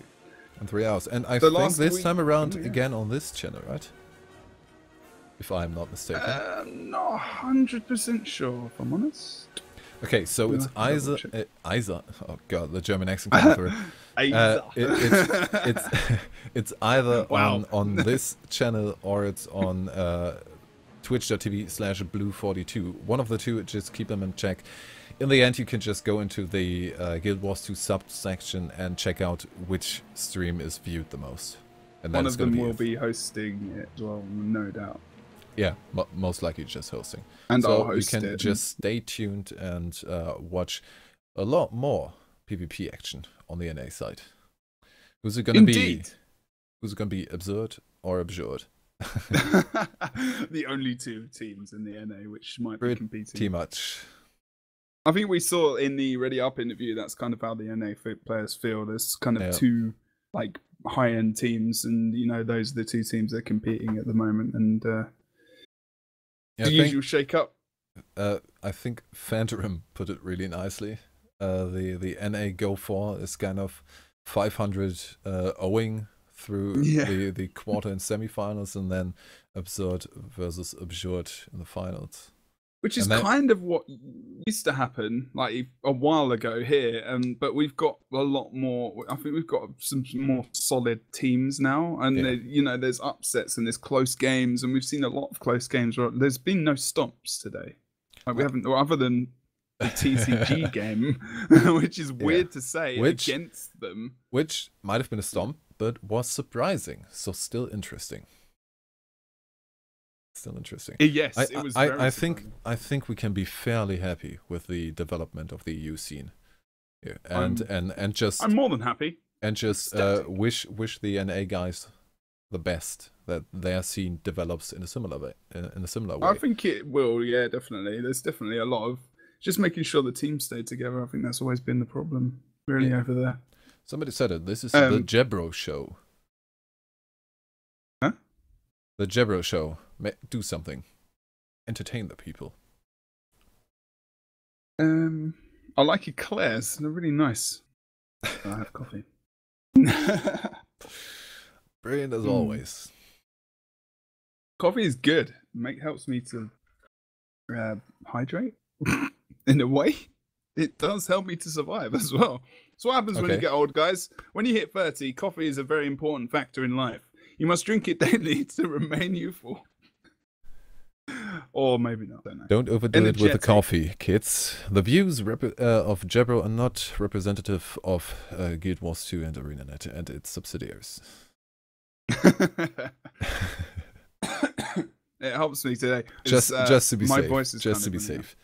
In 3 hours. And I think this time around again on this channel, right? If I'm not mistaken. Not 100% sure, if I'm honest. Okay, so it's either... oh god, the German accent coming through. It's either on this channel or it's on twitch.tv/blue42. One of the two, just keep them in check. In the end, you can just go into the Guild Wars 2 subsection and check out which stream is viewed the most. And one of them will be hosting it as well, no doubt. Yeah, most likely just hosting. And so I'll host you can it. just stay tuned and watch a lot more PvP action on the NA side. Who's it gonna be? Who's it gonna be? Absurd or absurd? The only two teams in the NA which might be competing. Too much. I think we saw in the Ready Up interview that's kind of how the NA players feel. There's kind of two like high-end teams, and you know those are the two teams that are competing at the moment. And the usual shake-up. I think Phantom put it really nicely. The NA Go4 is kind of 500 owing through the quarter and semifinals, and then Absurd versus Absurd in the finals. Which is kind of what used to happen like a while ago here, but we've got a lot more. I think we've got some more solid teams now, and you know, there's upsets and there's close games, and we've seen a lot of close games. There's been no stomps today. Like we haven't, other than the TCG game, which is weird to say against them. Which might have been a stomp, but was surprising. So still interesting. Still interesting. Yes, it was. I think we can be fairly happy with the development of the EU scene, and just I'm more than happy. And just wish the NA guys the best, that their scene develops in a similar way. I think it will. Yeah, definitely. There's definitely a lot of just making sure the teams stay together. I think that's always been the problem, really, over there. Somebody said it. This is the Jebro show. Huh? The Jebro show. Do something. Entertain the people. I like eclairs. They're really nice. I have coffee. Brilliant as always. Coffee is good. Helps me to hydrate in a way. It does help me to survive as well. That's what happens when you get old, guys. When you hit 30, coffee is a very important factor in life. You must drink it daily to remain youthful. Or maybe not. Don't overdo it with the coffee, kids. The views of Jebro are not representative of Guild Wars 2 and ArenaNet and its subsidiaries. It helps me today. Just to be my safe. Voice is just to be safe.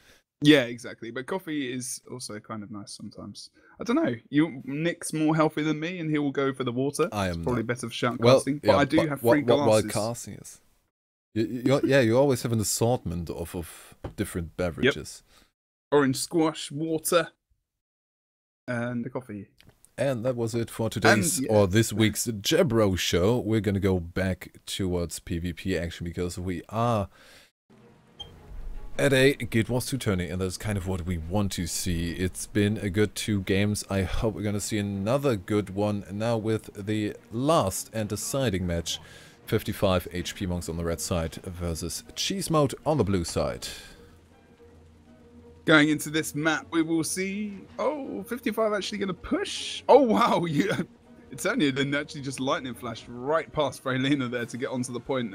Yeah, exactly. But coffee is also kind of nice sometimes. I don't know. Nick's more healthy than me, and he will go for the water. I am probably better for shoutcasting. But I do have 3 glasses. While casting is. You always have an assortment of different beverages. Yep. Orange squash, water, and the coffee. And that was it for today's or this week's Jebro show. We're gonna go back towards PvP action because we are at a Guild Wars 2 tourney, and that's kind of what we want to see. It's been a good 2 games. I hope we're gonna see another good one now with the last and deciding match. 55 HP monks on the red side versus Cheese Mode on the blue side. Going into this map, we will see... Oh, 55 actually going to push? Oh, wow. Eternia then actually just lightning flashed right past Freylina there to get onto the point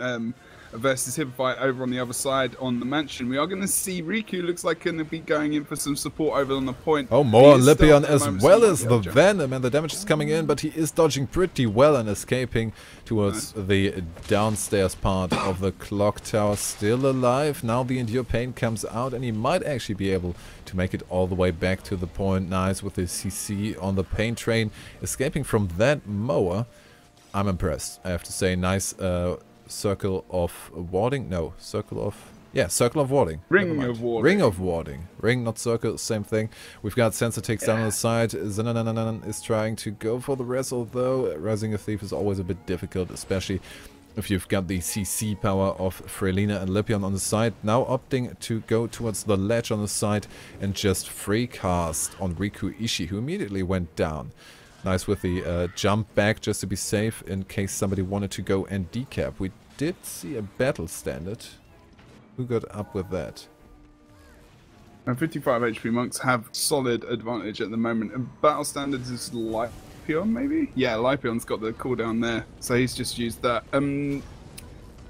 versus Hibberfight over on the other side on the mansion. We are going to see Riku looks like going to be going in for some support over on the point. Oh, more on Lipion as well as the Venom, and the damage is coming in, but he is dodging pretty well and escaping towards the downstairs part of the clock tower. Still alive. Now the Endure Pain comes out, and he might actually be able to make it all the way back to the point. Nice with the CC on the pain train, escaping from that mower. I'm impressed, I have to say. Nice circle of warding. No, circle of... Yeah, circle of warding. Ring of warding. Ring of warding. Ring, not circle, same thing. We've got Sensor takes down on the side. Zanananan is trying to go for the rest, although Rising a Thief is always a bit difficult, especially if you've got the CC power of Freylina and Lipion on the side. Now opting to go towards the ledge on the side and just free cast on Riku Ishii, who immediately went down. Nice with the jump back just to be safe in case somebody wanted to go and decap. We did see a battle standard. Who got up with that? And 55 HP monks have solid advantage at the moment. And battle standards is Lipion, maybe? Yeah, Lipion's got the cooldown there, so he's just used that.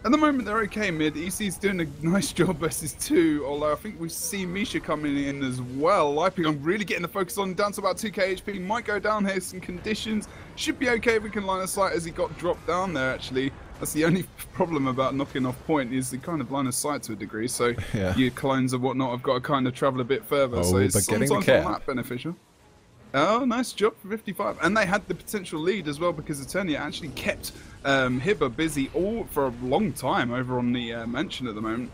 At the moment, they're okay mid. EC's doing a nice job versus 2, although I think we see Misha coming in as well. Lipion really getting the focus on, down to about 2k HP. Might go down here, some conditions. Should be okay if we can line of sight as he got dropped down there, actually. That's the only problem about knocking off point is the kind of line of sight to a degree. So your clones and whatnot have got to kind of travel a bit further. Oh, so it's sometimes not beneficial. Oh, nice job for 55. And they had the potential lead as well because Eternia actually kept Hibber busy all for a long time over on the mansion at the moment.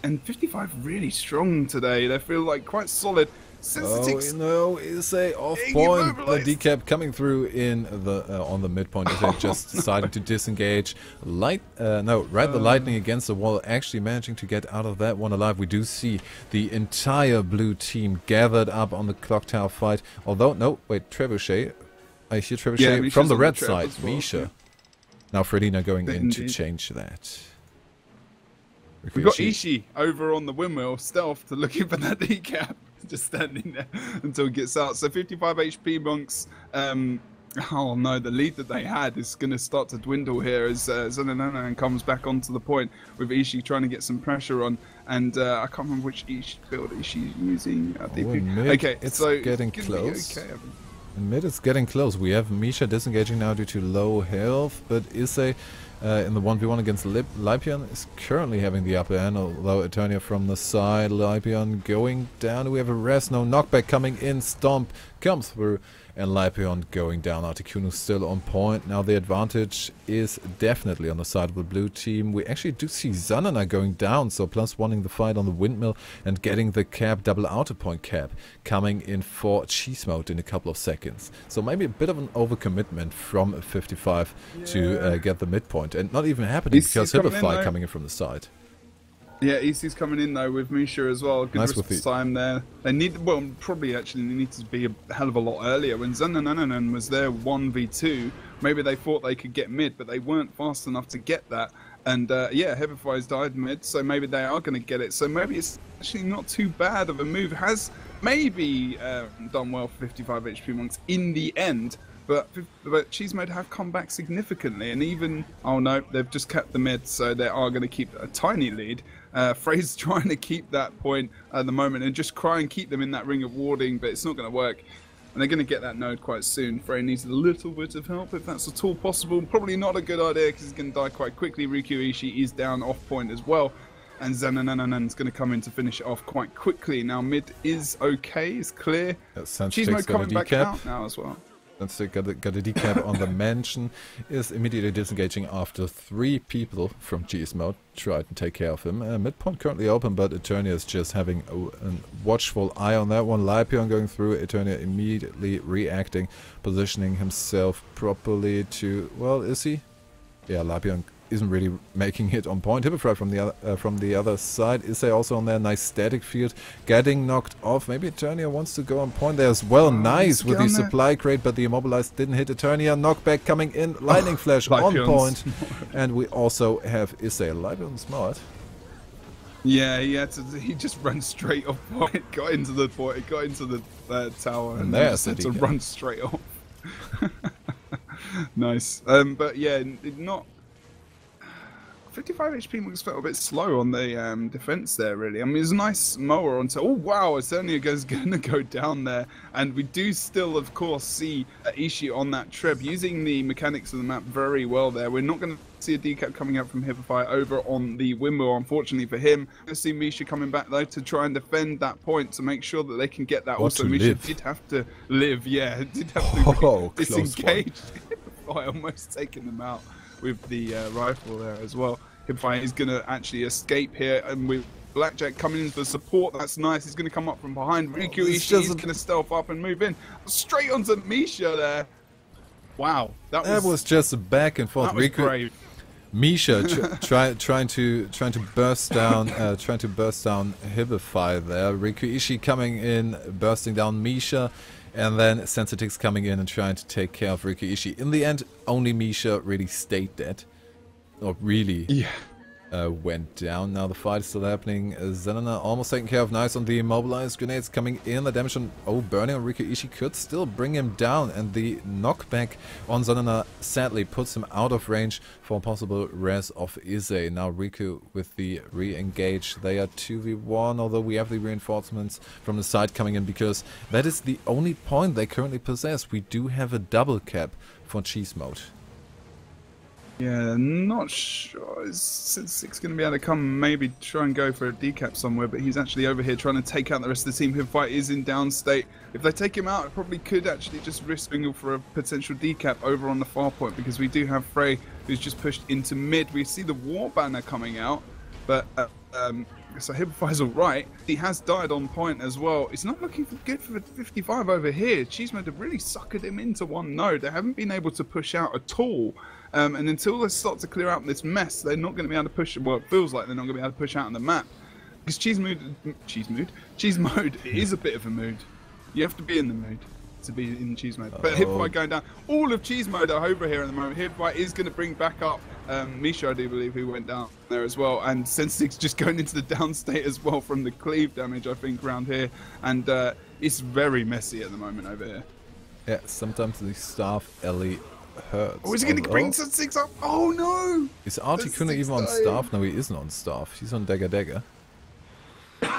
And 55 really strong today. They feel like quite solid. Oh no, is a off point. The decap coming through in the on the midpoint. Is just deciding to disengage. Ride the lightning against the wall, actually managing to get out of that one alive. We do see the entire blue team gathered up on the clock tower fight. Although no, wait, Trebuchet. I hear Trebuchet from the red side. Well, Misha. Now Freylina going in to change that. We've got Ishii over on the windmill, stealth, to looking for that decap. Just standing there until it gets out. So 55 HP monks. Oh no, the lead that they had is going to start to dwindle here as Zanananan comes back onto the point with Ishii trying to get some pressure on. And I can't remember which build Ishii's using. Okay, it's getting close. In mid, it's getting close. We have Misha disengaging now due to low health, but Issei in the 1v1 against Lipion is currently having the upper hand, although Eternia from the side. Lipion going down. We have a rest, no knockback coming in. Stomp comes through, and Lipion going down. Articuno still on point. Now the advantage is definitely on the side of the blue team. We actually do see Zanana going down, so +1ing the fight on the windmill and getting the cap, double outer point cap, coming in for cheese mode in a couple of seconds. So maybe a bit of an overcommitment from 55 to get the midpoint, and not even happening because Hibberfly coming in from the side. Yeah, EC's coming in though with Misha as well. Good response time there. They need, well, probably actually need to be a hell of a lot earlier. When Zanananan was there 1v2, maybe they thought they could get mid, but they weren't fast enough to get that. And yeah, Hibberfly's died mid, so maybe they are going to get it. So maybe it's actually not too bad of a move. Has maybe done well for 55 HP monks in the end. But Cheese Mode have come back significantly, and even, oh no, they've just kept the mid, so they are going to keep a tiny lead. Frey's trying to keep that point at the moment and just try and keep them in that ring of warding, but it's not going to work. And they're going to get that node quite soon. Frey needs a little bit of help if that's at all possible. Probably not a good idea because he's going to die quite quickly. Riku Ishii is down off point as well. And Zanananan's going to come in to finish it off quite quickly. Now mid is okay, it's clear. Cheese Mode coming back out now as well. That's got a decap on the mansion. Is immediately disengaging after 3 people from GS mode tried to take care of him. Midpoint currently open, but Eternia is just having a watchful eye on that one. Lipion going through, Eternia immediately reacting, positioning himself properly to, well, is he? Yeah, Lipion isn't really making it on point. Hibberfly from the other side. Issei also on there. Nice static field. Getting knocked off. Maybe Eternia wants to go on point there as well. Nice with the supply crate, but the immobilized didn't hit Eternia. Knockback coming in. Lightning flash on point. And we also have Issei. Lipion smart. Yeah, he just ran straight off point. Got into the point. Got into the tower. And there's had to run straight off. Nice. But yeah, not 55 HP looks felt a bit slow on the defense there, really. I mean, it's a nice mower onto. Oh wow, Eternia is going to go down there, and we do still, of course, see Ishii on that trip using the mechanics of the map very well. There, we're not going to see a decap coming out from Hibify over on the windmill, unfortunately for him. We're going to see Misha coming back though to try and defend that point to make sure that they can get that. Also, Misha did have to live. Yeah, did have to disengage. Hibify almost taking them out with the rifle there as well. Hibify is going to actually escape here, and with Blackjack coming in for support, that's nice. He's going to come up from behind. Riku Ishii is going to stealth up and move in straight onto Misha there. Wow, that was just a back and forth. That was brave. Misha trying to burst down Hibify there. Riku Ishii coming in, bursting down Misha. And then Sensitix coming in and trying to take care of Riku Ishii. In the end, only Misha really stayed dead. Or really went down. Now the fight is still happening. Zenana almost taken care of. Nice on the immobilized grenades coming in. The damage on burning on Riku Ishii could still bring him down. And the knockback on Zenana sadly puts him out of range for a possible res of Ise. Now Riku with the re-engage. They are 2v1, although we have the reinforcements from the side coming in because that is the only point they currently possess. We do have a double cap for cheese mode. Yeah, not sure. Is Six going to be able to come, maybe try and go for a decap somewhere, but he's actually over here trying to take out the rest of the team. Hibify is in down state. If they take him out, it probably could actually just risk Bingle for a potential decap over on the far point, because we do have Frey who's just pushed into mid. We see the war banner coming out, but so Hibify's alright. He has died on point as well. It's not looking good for the 55 over here. Cheese Mode have really suckered him into one node. They haven't been able to push out at all. And until they start to clear out this mess, they're not going to be able to push. Well, it feels like they're not going to be able to push out on the map. Because cheese mode is a bit of a mood. You have to be in the mood to be in cheese mode. But Hibify going down. All of cheese mode are over here at the moment. Hibify is going to bring back up Misha, I do believe, who went down there as well. And Sensix just going into the down state as well from the cleave damage, I think, around here. And it's very messy at the moment over here. Yeah, sometimes the staff Ellie hurts. Oh, is he going to bring Sensix up? Oh no! Is Articuno even on staff? No, he isn't on staff. He's on Dagger.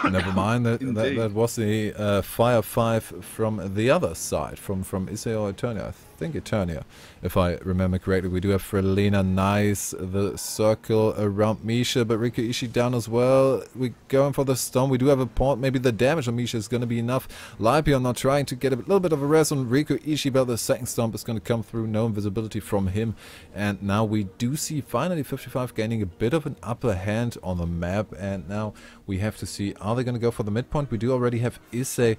Never mind, that was the Fire 5 from the other side, from Ise or Eternia. I think Eternia, if I remember correctly. We do have Frelina, nice, the circle around Misha, but Riku Ishii down as well. We're going for the storm. We do have a point. Maybe the damage on Misha is going to be enough. Lipion now trying to get a little bit of a rest on Riku Ishii, but the second stomp is going to come through. No invisibility from him. And now we do see finally 55 gaining a bit of an upper hand on the map. And now we have to see, are they going to go for the midpoint? We do already have Ise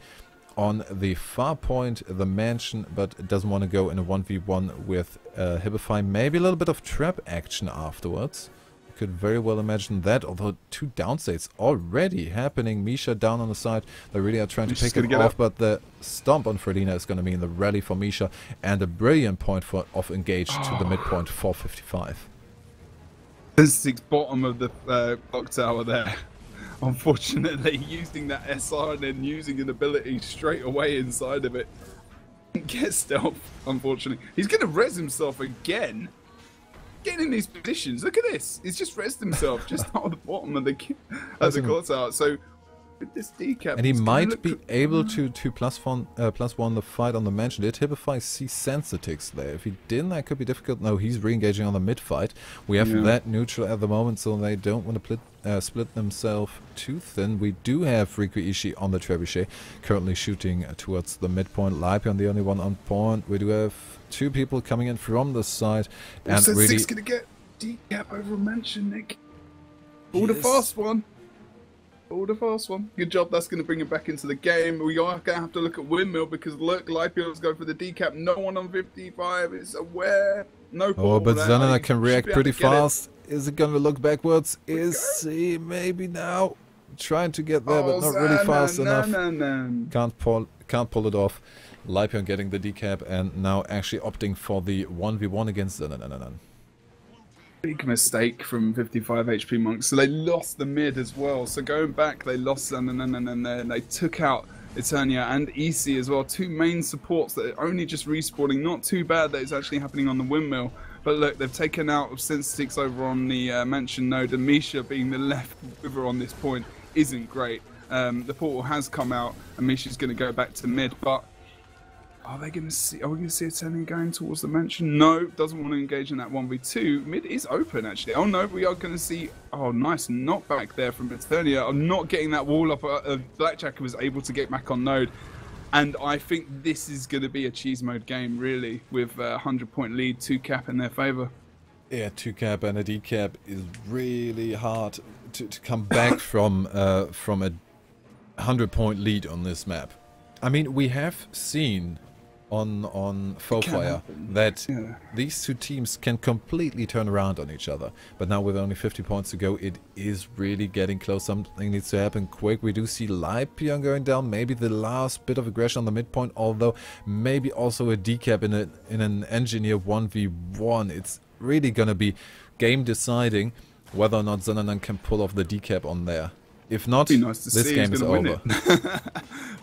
on the far point, the mansion, but doesn't want to go in a 1v1 with Hibify. Maybe a little bit of trap action afterwards. You could very well imagine that, although two downstates already happening. Misha down on the side. They really are trying to pick it off, but the stomp on Frelina is going to mean the rally for Misha and a brilliant point of engage to the midpoint for 55. This is bottom of the clock tower there. Unfortunately, using that SR and then using an ability straight away inside of it. Get stealth, unfortunately. He's going to res himself again. Getting in these positions. Look at this. He's just resed himself just out of the bottom of the clock tower. So, with this decap... And he might be able to plus one the fight on the mansion. Did Hibify see Sensitix there? If he didn't, that could be difficult. No, he's re-engaging on the mid fight. We have that neutral at the moment, so they don't want to split themselves too thin. We do have Riku Ishii on the trebuchet, currently shooting towards the midpoint. Lipion, the only one on point. We do have two people coming in from the side. And really... Sensitix going to get decap over a mansion, Nick. All the fast one. Oh, the first one. Good job. That's going to bring him back into the game. We are going to have to look at Windmill because look, Lipion's going for the decap. No one on 55 is aware. No problem. Oh, but Zenana can react pretty fast. Is it going to look backwards? Is he maybe now trying to get there, but not really fast enough? Can't pull it off. Lipion getting the decap and now actually opting for the 1v1 against Zenana. Big mistake from 55 HP Monks. So they lost the mid as well. So going back, they lost and then they took out Eternia and EC as well. Two main supports that are only just respawning. Not too bad that it's actually happening on the windmill. But look, they've taken out of Sensitix over on the mansion node, and Misha being the left wither on this point isn't great. The portal has come out, and Misha's going to go back to mid, but are we going to see Eternia going towards the mansion? No, doesn't want to engage in that 1v2. Mid is open, actually. Oh no, we are going to see, oh, nice knockback there from Eternia. I'm not getting that wall up. Blackjack was able to get back on node. And I think this is going to be a cheese mode game, really, with a 100-point lead, 2-cap in their favour. Yeah, 2-cap and a D-cap is really hard to come back from a 100-point lead on this map. I mean, we have seen on Fofire that these two teams can completely turn around on each other. But now with only 50 points to go, it is really getting close. Something needs to happen quick. We do see Lipion going down, maybe the last bit of aggression on the midpoint, although maybe also a decap in an engineer 1v1. It's really gonna be game deciding whether or not Zonanan can pull off the decap on there. If not, this game is over.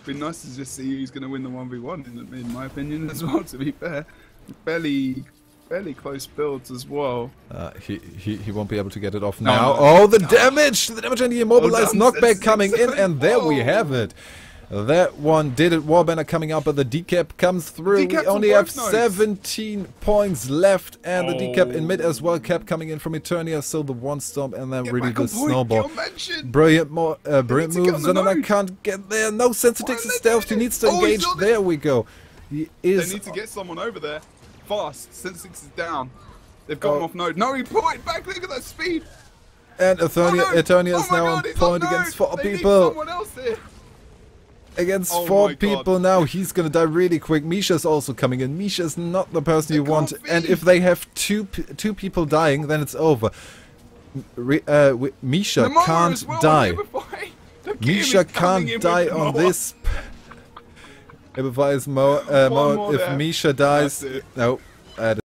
Be nice to just see who's going to win the 1v1, in my opinion, as well, to be fair. Fairly close builds as well. He won't be able to get it off now. Oh, the damage! The damage and the immobilized knockback coming in, and there we have it. That one did it. Warbanner coming up, but the decap comes through. We only have 17 points left, and the decap in mid as well. Cap coming in from Eternia, so the one stomp, and then really the snowball. Brilliant move. Zonanan can't get there. No Sensitix is stealth. He needs to engage. There we go. He is. They need to get someone over there fast. Sensitix is down. They've gone off node. No, he point back. Look at that speed. And Eternia is now on point against 4 people. Someone else here. Against 4 people now, he's gonna die really quick. Misha's also coming in. Misha's not the person you want, and if they have two people dying, then it's over. Misha can't die. Misha can't die on this. If Misha dies, no.